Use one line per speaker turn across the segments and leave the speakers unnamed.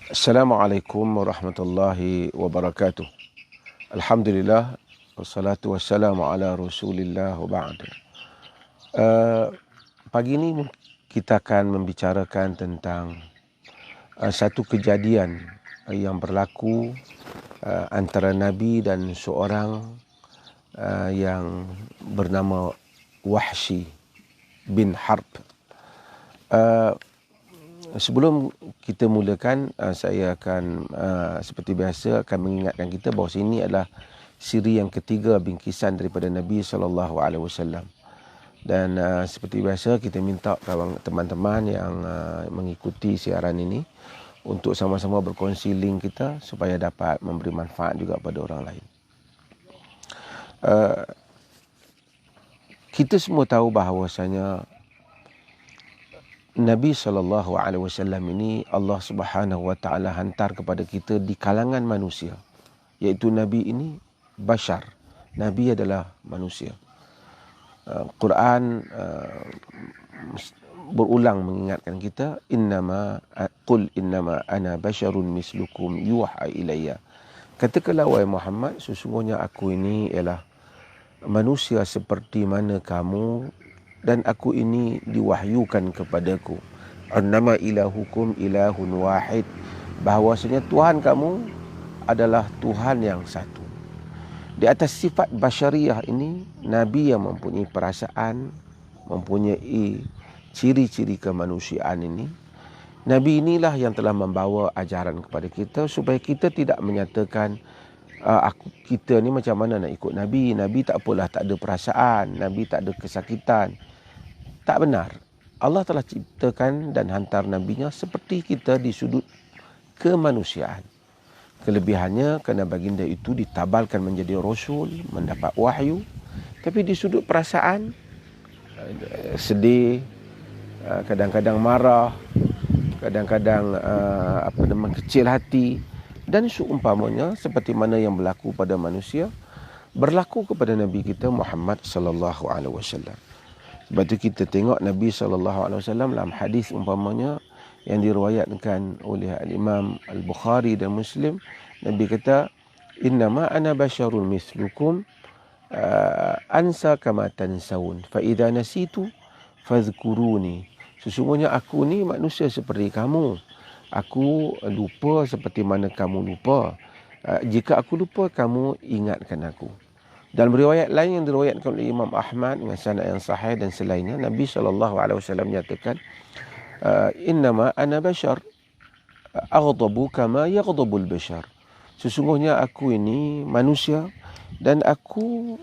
Assalamualaikum warahmatullahi wabarakatuh. Alhamdulillah, wassalatu wassalamu ala rasulillah wa ba'd. Pagi ini kita akan membicarakan tentang satu kejadian yang berlaku antara Nabi dan seorang yang bernama Wahsy bin Harb. Sebelum kita mulakan, saya akan seperti biasa akan mengingatkan kita bahawa ini adalah siri yang ketiga bingkisan daripada Nabi SAW. Dan seperti biasa kita minta teman-teman yang mengikuti siaran ini untuk sama-sama berkongsi link kita supaya dapat memberi manfaat juga pada orang lain. Kita semua tahu bahawasanya Nabi SAW ini Allah Subhanahu Wa Taala hantar kepada kita di kalangan manusia, iaitu Nabi ini bashar. Nabi adalah manusia. Quran berulang mengingatkan kita, qul innama ana basharun mislukum yuha ilayya. Katakanlah wahai Muhammad, sesungguhnya aku ini ialah manusia seperti mana kamu, dan aku ini diwahyukan kepadaku. Annama ilahukum ilahun wahid, bahawasanya Tuhan kamu adalah Tuhan yang satu. Di atas sifat basyariah ini, Nabi yang mempunyai perasaan, mempunyai ciri-ciri kemanusiaan ini, Nabi inilah yang telah membawa ajaran kepada kita supaya kita tidak menyatakan kita ni macam mana nak ikut Nabi. Nabi tak apalah, tak ada perasaan. Nabi tak ada kesakitan. Tak benar. Allah telah ciptakan dan hantar Nabi-Nya seperti kita di sudut kemanusiaan. Kelebihannya kerana baginda itu ditabalkan menjadi Rasul, mendapat wahyu. Tapi di sudut perasaan, sedih, kadang-kadang marah, kadang-kadang kecil hati, dan seumpamanya seperti mana yang berlaku pada manusia, berlaku kepada Nabi kita Muhammad sallallahu alaihi wasallam. Sebab tu kita tengok Nabi SAW dalam hadis umpamanya yang diriwayatkan oleh Al-Imam Al-Bukhari dan Muslim, Nabi kata, innama ana basyarun mislukum ansa kama tansawun fa idza nasitu fadhkuruni. Sesungguhnya aku ni manusia seperti kamu. Aku lupa seperti mana kamu lupa. Jika aku lupa, kamu ingatkan aku. Dalam riwayat lain yang diriwayatkan oleh Imam Ahmad dengan sanad yang sahih dan selainnya, Nabi SAW menyatakan, innama ana bashar aghdabu kama yaghdabul bashar. Sesungguhnya aku ini manusia dan aku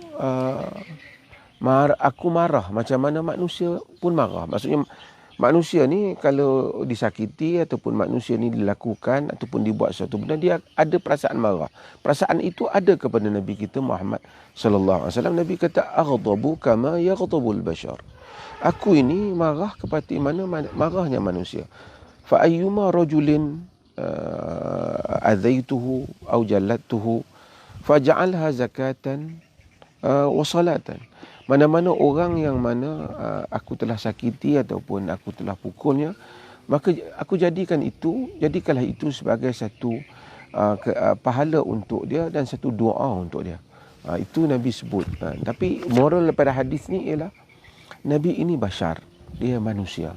marah macam mana manusia pun marah. Maksudnya manusia ni kalau disakiti ataupun manusia ni dilakukan ataupun dibuat sesuatu benda, dia ada perasaan marah. Perasaan itu ada kepada Nabi kita Muhammad sallallahu alaihi wasallam. Nabi kata, aghdabu kama yaghdabul bashar. Aku ini marah seperti mana marahnya manusia. Fa ayyuma rajulin adaituhu aw jalladtuhu faj'alha zakatan wa salatan. Mana-mana orang yang mana aku telah sakiti ataupun aku telah pukulnya, maka aku jadikanlah itu sebagai satu pahala untuk dia dan satu doa untuk dia. Itu Nabi sebut. Tapi moral daripada hadis ni ialah Nabi ini bashar, dia manusia.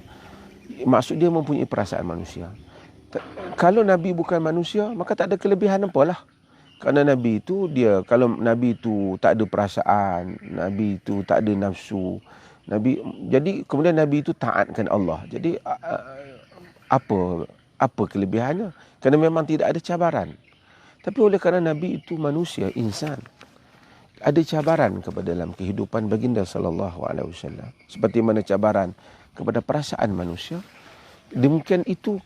Maksud dia mempunyai perasaan manusia. Kalau Nabi bukan manusia, maka tak ada kelebihan apalah. Kerana Nabi itu kalau Nabi itu tak ada perasaan, Nabi itu tak ada nafsu, jadi kemudian Nabi itu taatkan Allah. Jadi apa kelebihannya? Kerana memang tidak ada cabaran. Tapi oleh kerana Nabi itu manusia, insan, ada cabaran kepada dalam kehidupan baginda sallallahu alaihi wasallam. Seperti mana cabaran kepada perasaan manusia, demikian itu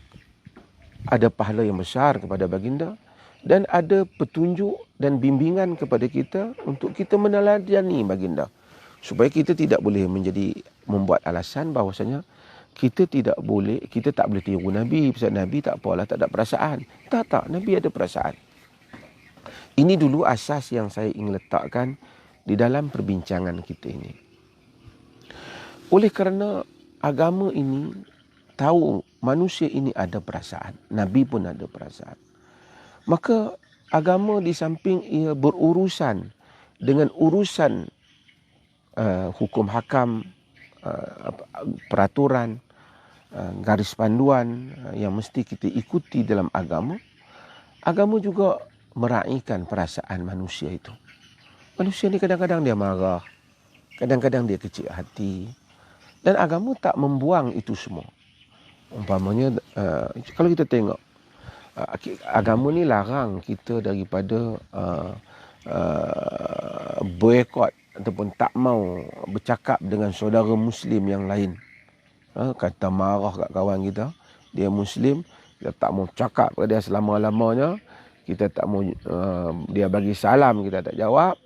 ada pahala yang besar kepada baginda. Dan ada petunjuk dan bimbingan kepada kita untuk kita meneladani baginda. Supaya kita tidak boleh membuat alasan bahawasanya kita tak boleh tiru Nabi. Sebab Nabi tak apalah, tak ada perasaan. Tak, Nabi ada perasaan. Ini dulu asas yang saya ingin letakkan di dalam perbincangan kita ini. Oleh kerana agama ini tahu manusia ini ada perasaan. Nabi pun ada perasaan. Maka agama di samping ia berurusan dengan urusan hukum hakam, peraturan, garis panduan yang mesti kita ikuti dalam agama, agama juga meraihkan perasaan manusia itu. Manusia ni kadang-kadang dia marah, kadang-kadang dia kecil hati, dan agama tak membuang itu semua. Umpamanya kalau kita tengok, agama ni larang kita daripada boycott ataupun tak mau bercakap dengan saudara Muslim yang lain. Kata marah kat kawan kita, dia Muslim, kita tak mau cakap pada dia selama-lamanya, kita tak mau, dia bagi salam kita tak jawab,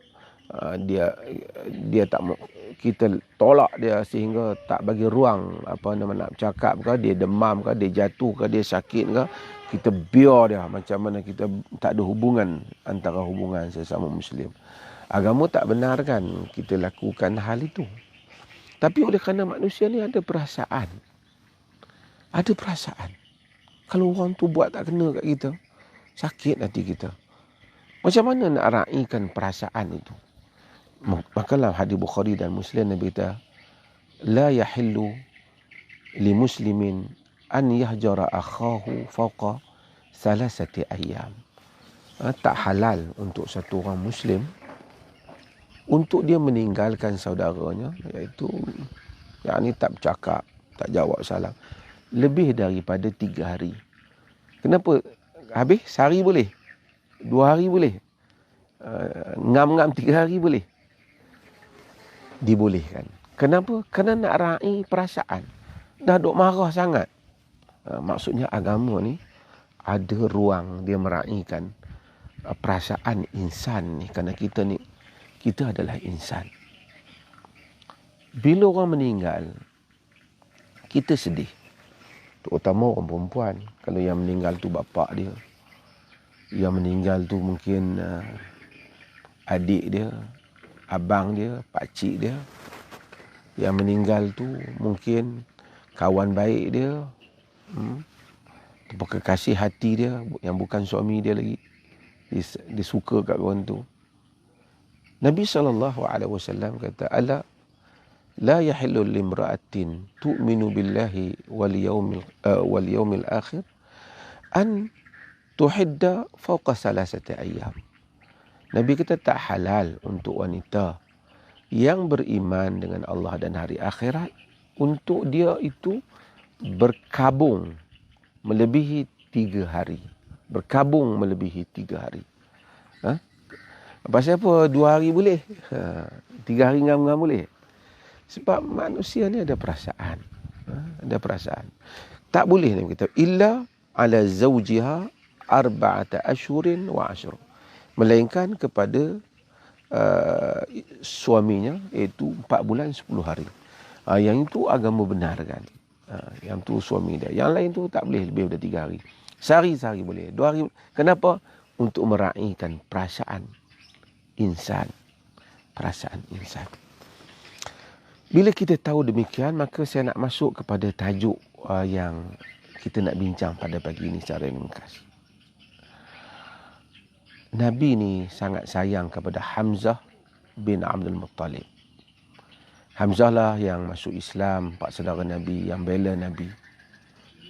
dia tak mau, kita tolak dia sehingga tak bagi ruang nak bercakap ke, dia demam ke, dia jatuh ke, dia sakit ke, kita biar dia macam mana kita tak ada hubungan antara hubungan sesama Muslim. Agama tak benarkan kita lakukan hal itu. Tapi oleh kerana manusia ni ada perasaan. Ada perasaan. Kalau orang tu buat tak kena kat kita, sakit hati kita. Macam mana nak raikan perasaan itu? Makalah hadis Bukhari dan Muslim, Nabi kata, la yahillu li muslimin an yahjara akhahu fawqa salasati ayyam. Tak halal untuk satu orang Muslim untuk dia meninggalkan saudaranya, iaitu yang ni tak bercakap, tak jawab salam, lebih daripada 3 hari. Kenapa? Habis sehari boleh, 2 hari boleh, ngam-ngam 3 hari boleh, dibolehkan. Kenapa? Kerana nak raih perasaan. Dah duk marah sangat. Maksudnya agama ni ada ruang dia meraihkan perasaan insan ni. Kerana kita adalah insan. Bila orang meninggal, kita sedih. Terutama orang perempuan. Kalau yang meninggal tu bapa dia, yang meninggal tu mungkin adik dia, abang dia, pakcik dia. Yang meninggal tu mungkin kawan baik dia, kekasih hati dia yang bukan suami dia lagi. Dia suka kat kawan tu. Nabi SAW kata, ala la yahillu limra'atin tu'minu billahi wal yawmil akhir an tuhidda fawqa salasati ayyam. Nabi kata tak halal untuk wanita yang beriman dengan Allah dan hari akhirat untuk dia itu berkabung melebihi 3 hari. Berkabung melebihi 3 hari. Pasal apa 2 hari boleh? 3 hari ngam-ngam boleh? Sebab manusia ni ada perasaan. Ada perasaan. Tak boleh Nabi kata, illa ala zawjiha 4 ashhurin wa 10. Melainkan kepada suaminya, iaitu 4 bulan 10 hari. Yang itu agama benarkan. Yang tu suami dia. Yang lain tu tak boleh lebih daripada 3 hari. Sehari boleh. 2 hari. Kenapa? Untuk meraihkan perasaan insan. Perasaan insan. Bila kita tahu demikian, maka saya nak masuk kepada tajuk yang kita nak bincang pada pagi ini secara ringkas. Nabi ni sangat sayang kepada Hamzah bin Abdul Muttalib. Hamzah lah yang masuk Islam, pak saudara Nabi, yang bela Nabi,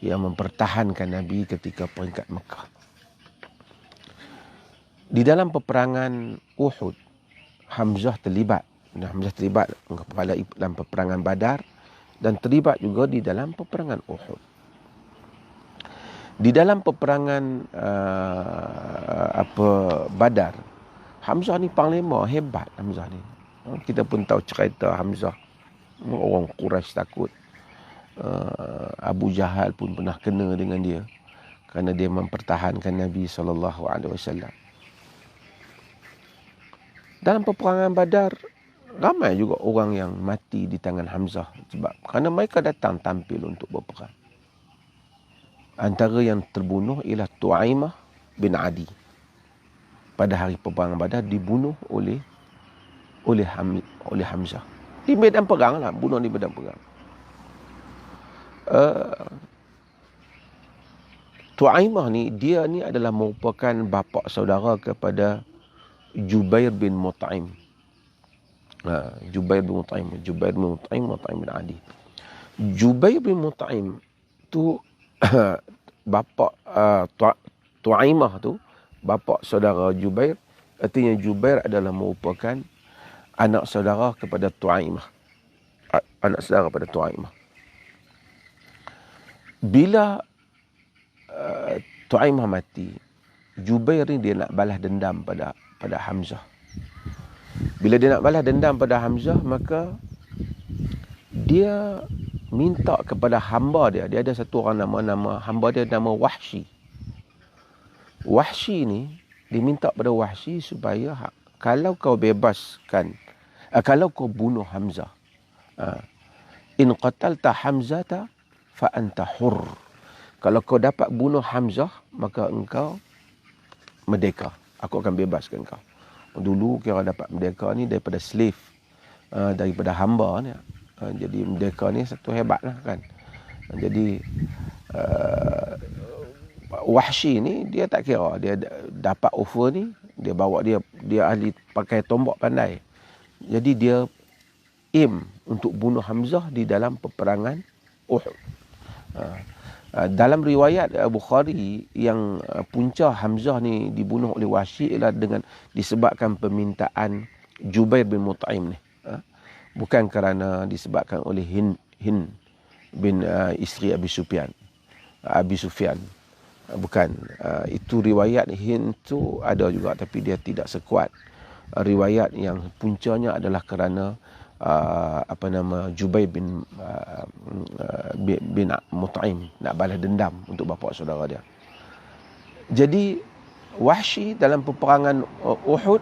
yang mempertahankan Nabi ketika peringkat Mekah. Di dalam peperangan Uhud, Hamzah terlibat. Hamzah terlibat dalam peperangan Badar dan terlibat juga di dalam peperangan Uhud. Di dalam peperangan Badar, Hamzah ni panglima hebat. Hamzah ni, kita pun tahu cerita Hamzah. Orang Quraisy takut. Abu Jahal pun pernah kena dengan dia kerana dia mempertahankan Nabi SAW. Dalam peperangan Badar, ramai juga orang yang mati di tangan Hamzah sebab kerana mereka datang tampil untuk berperang. Antara yang terbunuh ialah Tu'aimah bin Adi. Pada hari peperangan Badar dibunuh oleh Hamzah. Di medan perang lah, bunuh di medan perang. Tu'aimah ni, dia ni adalah merupakan bapa saudara kepada Jubair bin Mut'im. Jubair bin Mut'im, Mut'im bin Adi. Jubair bin Mut'im tu bapa Tu'aimah tu, bapa saudara Jubair. Artinya Jubair adalah merupakan anak saudara kepada Tu'aimah. Anak saudara kepada Tu'aimah. Bila Tu'aimah mati, Jubair ni dia nak balas dendam pada Hamzah. Bila dia nak balas dendam pada Hamzah, maka dia minta kepada hamba dia. Dia ada satu orang nama hamba dia nama Wahsy. Wahsy ni, dia minta pada Wahsy supaya kalau kau bebaskan, kalau kau bunuh Hamzah, in qatalta Hamzata fa anta hurr. Kalau kau dapat bunuh Hamzah, maka engkau merdeka. Aku akan bebaskan kau. Dulu kira dapat merdeka ni daripada slave, daripada hamba ni. Jadi merdeka ni satu hebat lah kan. Jadi Wahsy ni dia tak kira. Dia dapat offer ni, dia bawa dia ahli pakai tombak pandai. Jadi dia aim untuk bunuh Hamzah di dalam peperangan Uhud. Dalam riwayat Bukhari, yang punca Hamzah ni dibunuh oleh Wahsy ialah disebabkan permintaan Jubair bin Mut'im ni. Bukan kerana disebabkan oleh Hind bin isteri Abi Sufyan. Bukan. Itu riwayat Hind tu ada juga, tapi dia tidak sekuat riwayat yang puncanya adalah kerana Jubair bin Mut'im nak balas dendam untuk bapa saudara dia. Jadi Wahsy dalam peperangan Uhud,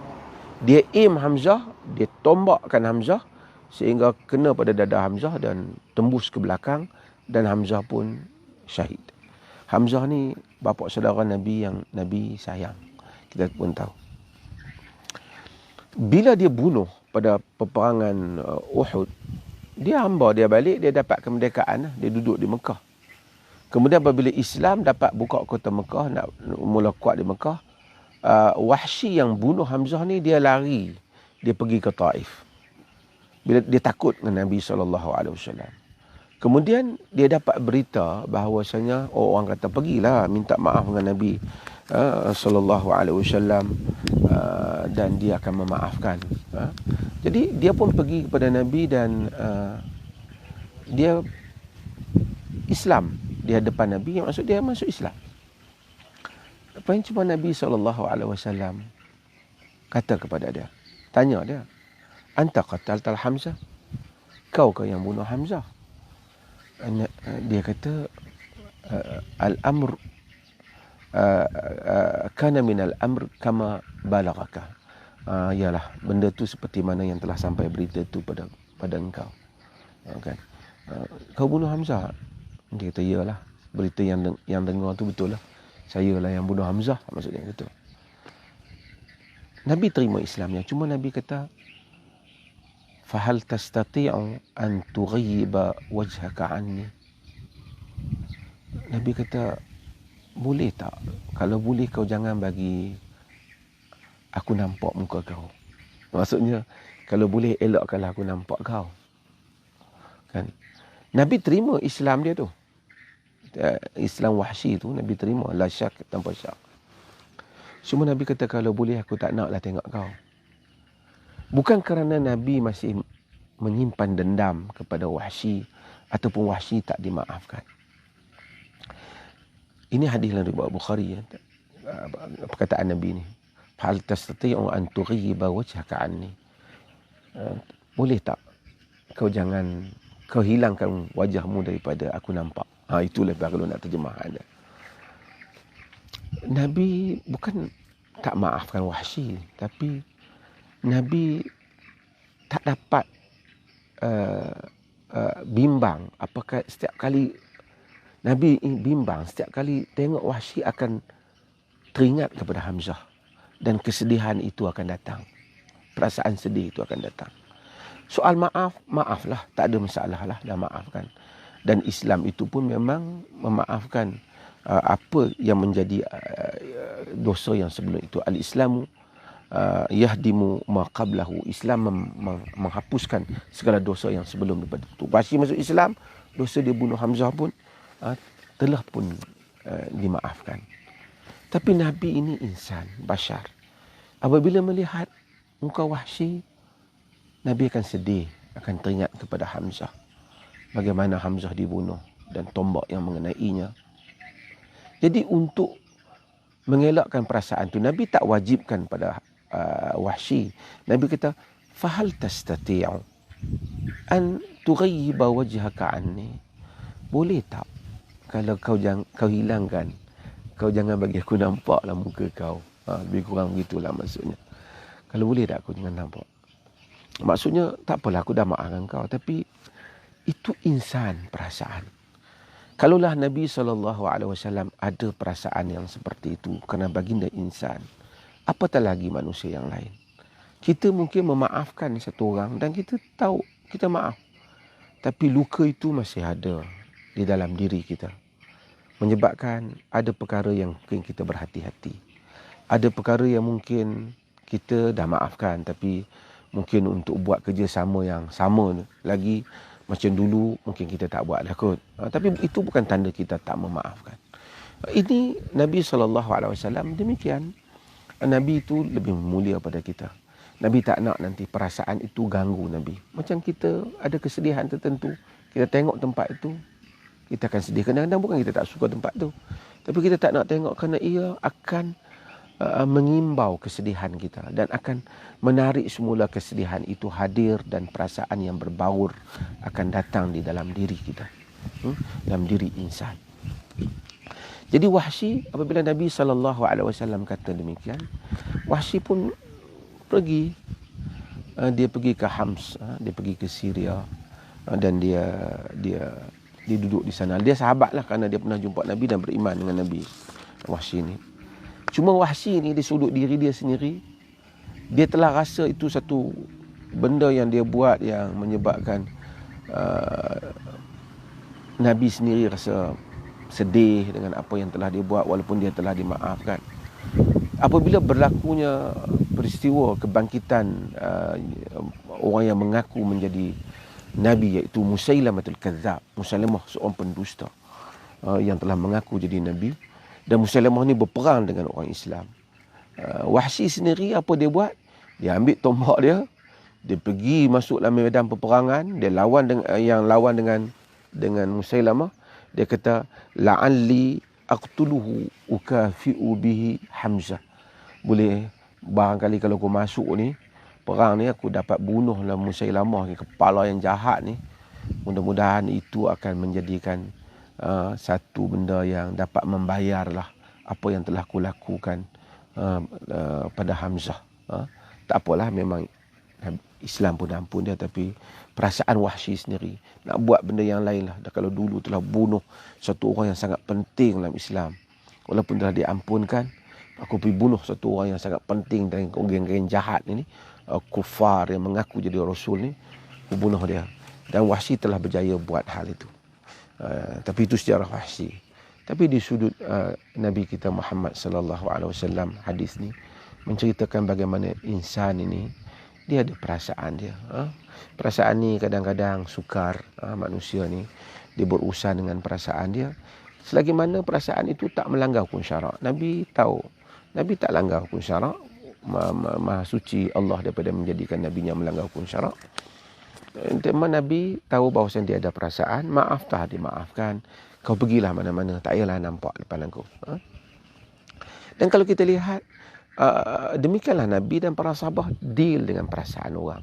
dia aim Hamzah, dia tombakkan Hamzah sehingga kena pada dada Hamzah dan tembus ke belakang, dan Hamzah pun syahid. Hamzah ni bapa saudara Nabi yang Nabi sayang. Kita pun tahu. Bila dia bunuh pada peperangan Uhud, dia hamba, dia balik, dia dapat kemerdekaan, dia duduk di Mekah. Kemudian apabila Islam dapat buka kota Mekah, nak mula kuat di Mekah, Wahsy yang bunuh Hamzah ni, dia lari, dia pergi ke Taif. Bila dia takut dengan Nabi SAW. Kemudian dia dapat berita bahawasanya orang kata pergilah minta maaf dengan Nabi SAW, dan dia akan memaafkan. Jadi dia pun pergi kepada Nabi dan dia Islam di hadapan Nabi, yang maksud dia masuk Islam. Apa yang cuma Nabi SAW kata kepada dia, tanya dia, anta qataltal Hamzah, kau ke yang bunuh Hamzah? Dia kata, al-amr kana minal amr kama balagaka. Yalah, benda tu seperti mana yang telah sampai berita tu pada engkau. Kan? Kau bunuh Hamzah? Dia kata, iyalah, berita yang dengar tu betul lah. Saya lah yang bunuh Hamzah, maksudnya gitu. Nabi terima Islamnya, cuma Nabi kata, fahal tastati'u an tughayyiba wajhaka anni. Nabi kata, boleh tak? Kalau boleh kau jangan bagi aku nampak muka kau. Maksudnya, kalau boleh elakkanlah aku nampak kau. Kan? Nabi terima Islam dia tu. Islam Wahsy tu Nabi terima, la syak, tanpa syak. Cuma Nabi kata, kalau boleh aku tak naklah tengok kau. Bukan kerana Nabi masih menyimpan dendam kepada Wahsy ataupun Wahsy tak dimaafkan. Ini hadis dalam riwayat Bukhari, perkataan Nabi ni. Hal tastati'u an tughayyiba wajhaka anni. Boleh tak kau hilangkan wajahmu daripada aku nampak. Itulah kalau nak terjemahan dia. Nabi bukan tak maafkan Wahsy, tapi Nabi tak dapat bimbang. Apakah setiap kali Nabi bimbang, setiap kali tengok Wahsy akan teringat kepada Hamzah, dan kesedihan itu akan datang. Perasaan sedih itu akan datang. Soal maaflah, tak ada masalah lah, dah maafkan. Dan Islam itu pun memang memaafkan apa yang menjadi dosa yang sebelum itu. Al-Islamu yahdimu ma qablahu. Islam menghapuskan segala dosa yang sebelum daripada itu. Wahsy masuk Islam, dosa dia bunuh Hamzah pun telah pun dimaafkan. Tapi Nabi ini insan, bashar. Apabila melihat muka Wahsy, Nabi akan sedih, akan teringat kepada Hamzah. Bagaimana Hamzah dibunuh dan tombak yang mengenainya. Jadi untuk mengelakkan perasaan itu, Nabi tak wajibkan pada Wahsy. Nabi kata, fahal tastati'u an tughayyiba wajhaka anni. Boleh tak kalau kau hilangkan, kau jangan bagi aku nampaklah muka kau. Lebih kurang begitulah maksudnya. Kalau boleh tak aku jangan nampak. Maksudnya tak apalah, aku dah maafkan kau, tapi itu insan perasaan. Kalaulah Nabi SAW ada perasaan yang seperti itu kerana baginda insan, apatah lagi manusia yang lain. Kita mungkin memaafkan satu orang dan kita tahu kita maaf, tapi luka itu masih ada di dalam diri kita, menyebabkan ada perkara yang mungkin kita berhati-hati. Ada perkara yang mungkin kita dah maafkan, tapi mungkin untuk buat kerjasama yang sama lagi macam dulu mungkin kita tak buat lah kot. Tapi itu bukan tanda kita tak memaafkan. Ini Nabi SAW demikian. Nabi itu lebih mulia pada kita. Nabi tak nak nanti perasaan itu ganggu Nabi. Macam kita ada kesedihan tertentu, kita tengok tempat itu, kita akan sedih. Kadang-kadang bukan kita tak suka tempat itu, tapi kita tak nak tengok kerana ia akan mengimbau kesedihan kita dan akan menarik semula kesedihan itu hadir dan perasaan yang berbaur akan datang di dalam diri kita, dalam diri insan. Jadi Wahsy, apabila Nabi SAW kata demikian, Wahsy pun pergi. Dia pergi ke Hams, dia pergi ke Syria, dan dia duduk di sana. Dia sahabatlah kerana dia pernah jumpa Nabi dan beriman dengan Nabi, Wahsy ni. Cuma Wahsy ni di sudut diri dia sendiri, dia telah rasa itu satu benda yang dia buat yang menyebabkan Nabi sendiri rasa sedih dengan apa yang telah dia buat walaupun dia telah dimaafkan. Apabila berlakunya peristiwa kebangkitan orang yang mengaku menjadi Nabi, iaitu Musailamatul Kadzab, Musailamah seorang pendusta yang telah mengaku jadi Nabi. Dan Musailamah ni berperang dengan orang Islam. Wahsy sendiri apa dia buat? Dia ambil tombak dia, dia pergi masuk dalam medan peperangan, dia lawan dengan Musailamah. Dia kata, la'alli aqtuluhu ukafi'u bihi Hamzah. Boleh barangkali kalau aku masuk ni perang ni, aku dapat bunuhlah Musailamah, kepala yang jahat ni. Mudah-mudahan itu akan menjadikan satu benda yang dapat membayarlah apa yang telah aku lakukan pada Hamzah. Tak apalah, memang Islam pun ampun dia, tapi perasaan Wahsy sendiri nak buat benda yang lain lah. Kalau dulu telah bunuh satu orang yang sangat penting dalam Islam, walaupun telah diampunkan, aku pergi bunuh satu orang yang sangat penting dari geng-geng jahat ini, kufar yang mengaku jadi Rasul ni, aku bunuh dia. Dan Wahsy telah berjaya buat hal itu. Tapi itu sejarah Wahsy. Tapi di sudut Nabi kita Muhammad sallallahu alaihi wasallam, hadis ni menceritakan bagaimana insan ini dia ada perasaan dia. Perasaan ni kadang-kadang sukar. Manusia ni dia berurusan dengan perasaan dia. Selagi mana perasaan itu tak melanggar hukum syarak. Nabi tahu. Nabi tak langgar hukum syarak. Maha suci Allah daripada menjadikan nabinya melanggar hukum syarak. Teman Nabi tahu bahawa dia ada perasaan, maaf tak dimaafkan. Kau pergilah mana-mana, tak payahlah nampak depan aku. Dan kalau kita lihat, demikianlah Nabi dan para sahabat deal dengan perasaan orang.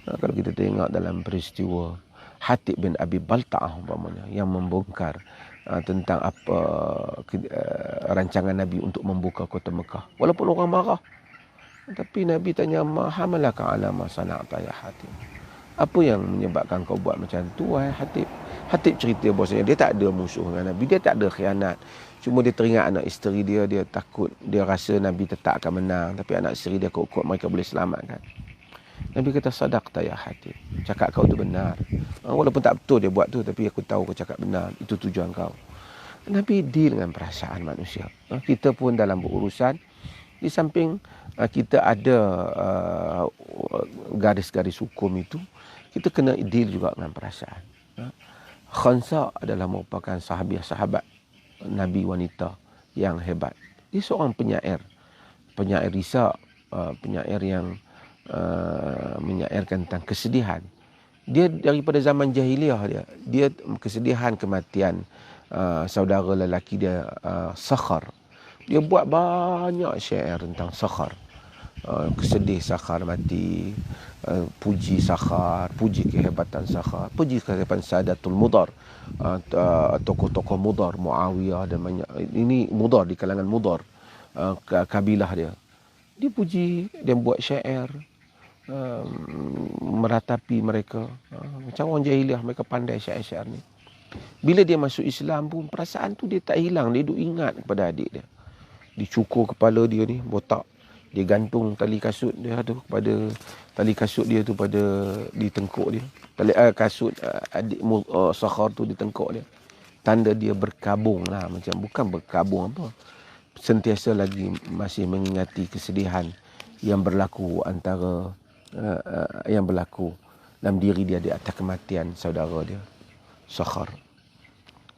Kalau kita tengok dalam peristiwa Hatib bin Abi Balta'ah umpamanya, yang membongkar tentang apa rancangan Nabi untuk membuka kota Mekah. Walaupun orang marah, tapi Nabi tanya, ma hamalaka ala ma sana'ta ya Hatib? Apa yang menyebabkan kau buat macam tu, wahai Hatib? Hatib cerita bahasanya dia tak ada musuh dengan Nabi, dia tak ada khianat. Cuma dia teringat anak isteri dia, dia takut, dia rasa Nabi tetap akan menang, tapi anak isteri dia kuat-kuat mereka boleh selamatkan. Nabi kata, sadaqta ya Hatib, cakap kau tu benar. Walaupun tak betul dia buat tu, tapi aku tahu kau cakap benar, itu tujuan kau. Nabi deal dengan perasaan manusia. Kita pun dalam berurusan, di samping kita ada garis-garis hukum itu, kita kena deal juga dengan perasaan. Khansa adalah merupakan sahabat Nabi wanita yang hebat. Dia seorang penyair risak, penyair yang menyairkan tentang kesedihan. Dia daripada zaman jahiliah dia kesedihan kematian saudara lelaki dia, Sakhar. Dia buat banyak syair tentang Sakhar. Kesedih Sakhar mati, puji Sakhar, puji kehebatan Sakhar, puji kehebatan Sadatul Mudar, tokoh-tokoh Mudar, Muawiyah dan banyak. Ini Mudar, di kalangan Mudar, kabilah dia. Dia puji, dia buat syair, meratapi mereka. Macam orang jahiliah, mereka pandai syair-syair ni. Bila dia masuk Islam pun, perasaan tu dia tak hilang. Dia duk ingat kepada adik dia. Dicukur kepala dia ni, botak. Dia gantung tali kasut dia tu pada tali kasut dia tu pada di tengkuk dia. Tali kasut adik Sakhar tu di tengkuk dia. Tanda dia berkabung lah, macam bukan berkabung apa. Sentiasa lagi masih mengingati kesedihan yang berlaku antara yang berlaku dalam diri dia di atas kematian saudara dia, Sakhar.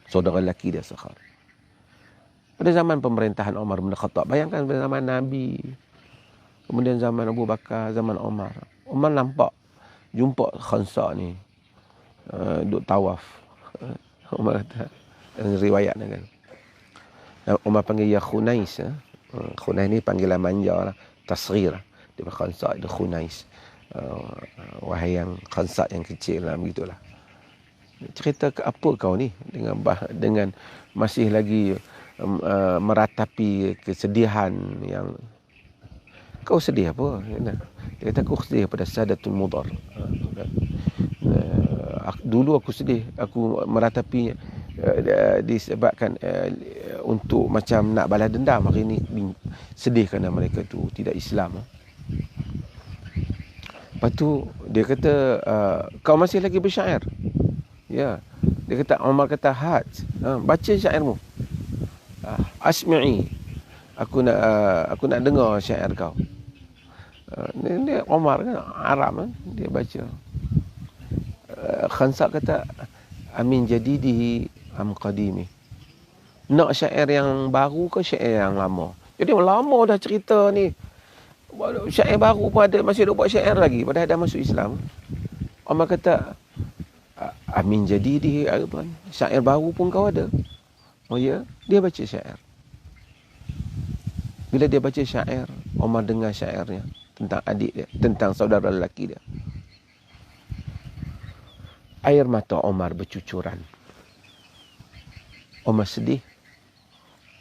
Saudara lelaki dia, Sakhar. Pada zaman pemerintahan Umar bin Khattab, bayangkan pada zaman Nabi, kemudian zaman Abu Bakar, zaman Umar. Umar nampak, jumpa Khansa ni, duk tawaf. Umar kata, riwayat ni kan. Umar panggil ya Khunais. Khunais ni panggilan manja lah, tasghir. Dia Khansa, dia Khunais. Wahai yang Khansa yang kecil lah, begitulah. Cerita ke apa kau ni dengan masih lagi meratapi kesedihan yang kau sedih apa? Dia kata aku sedih pada Sadatul Mudar. Dulu aku sedih, aku meratapi disebabkan untuk macam nak balas dendam. Hari ini sedih kerana mereka tu tidak Islam. Lepas tu dia kata kau masih lagi bersyair? Ya. Dia kata, Umar kata, baca syairmu. Asmi'i. Aku nak dengar syair kau. Dia Umar kan Arab kan, dia baca. Khansa kata, amin jadidihi am qadimi. Nak syair yang baru ke syair yang lama? Jadi lama dah cerita ni. Syair baru pun ada, masih ada buat syair lagi padahal dah masuk Islam. Umar kata, amin jadidihi aidan. Syair baru pun kau ada. Oh ya, dia baca syair. Bila dia baca syair, Umar dengar syairnya tentang adik dia, tentang saudara lelaki dia. Air mata Umar bercucuran. Umar sedih.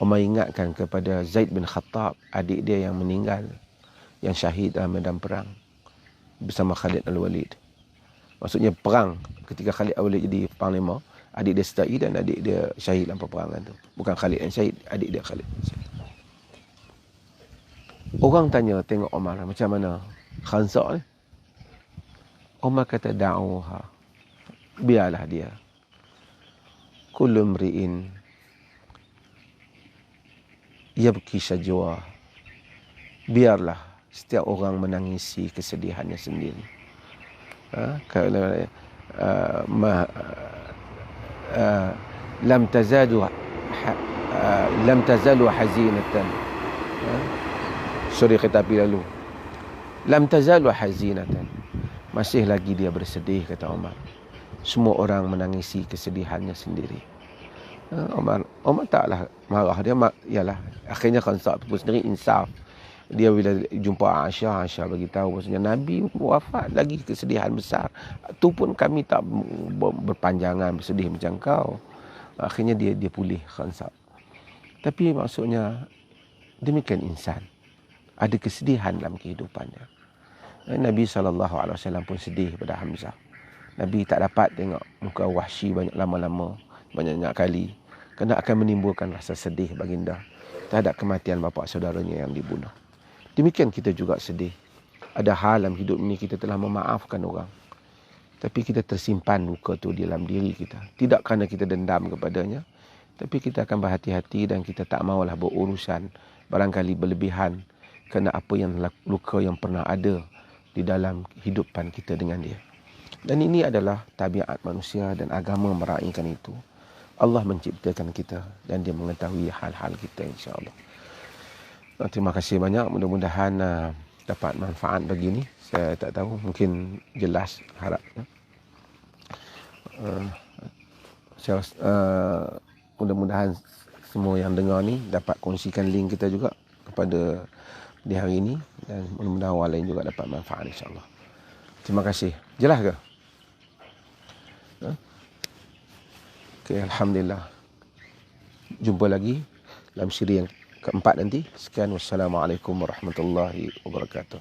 Umar ingatkan kepada Zaid bin Khattab, adik dia yang meninggal, yang syahid dalam medan perang bersama Khalid Al-Walid. Maksudnya perang ketika Khalid Al-Walid jadi panglima, adik dia syahid dan adik dia syahid dalam peperangan tu. Bukan Khalid yang syahid, adik dia Khalid. Orang tanya, tengok Umar macam mana Khansa ni. Umar kata, da'uha, biarlah dia. Kullu mri'in yabki syajwa. Biarlah setiap orang menangisi kesedihannya sendiri. lam tazalu hazinatan. Sorry kata api lalu. Lam tazalu hazinatan. Masih lagi dia bersedih, kata Umar. Semua orang menangisi kesedihannya sendiri. Umar taklah marah. Dia ialah akhirnya Khansa pun sendiri insaf. Dia bila jumpa Aisyah bagi tahu maksudnya Nabi wafat lagi kesedihan besar. Tu pun kami tak berpanjangan bersedih macam kau. Akhirnya dia pulih Khansa. Tapi maksudnya demikian insan. Ada kesedihan dalam kehidupannya. Nabi SAW pun sedih pada Hamzah. Nabi tak dapat tengok muka Wahsy banyak kali. Kerana akan menimbulkan rasa sedih baginda terhadap kematian bapa saudaranya yang dibunuh. Demikian kita juga sedih. Ada hal dalam hidup ini kita telah memaafkan orang. Tapi kita tersimpan luka tu di dalam diri kita. Tidak kerana kita dendam kepadanya. Tapi kita akan berhati-hati dan kita tak maulah berurusan barangkali berlebihan kerana apa yang luka yang pernah ada di dalam kehidupan kita dengan dia. Dan ini adalah tabiat manusia dan agama meraihkan itu. Allah menciptakan kita dan dia mengetahui hal-hal kita, insya-Allah. Terima kasih banyak, mudah-mudahan dapat manfaat bagi ni. Saya tak tahu, mungkin jelas harap. Saya mudah-mudahan semua yang dengar ni dapat kongsikan link kita juga kepada di hari ini dan mudah-mudahan orang lain juga dapat manfaat, insya-Allah. Terima kasih. Jelas ke? Okey, alhamdulillah. Jumpa lagi dalam siri yang keempat nanti. Sekian, wassalamualaikum warahmatullahi wabarakatuh.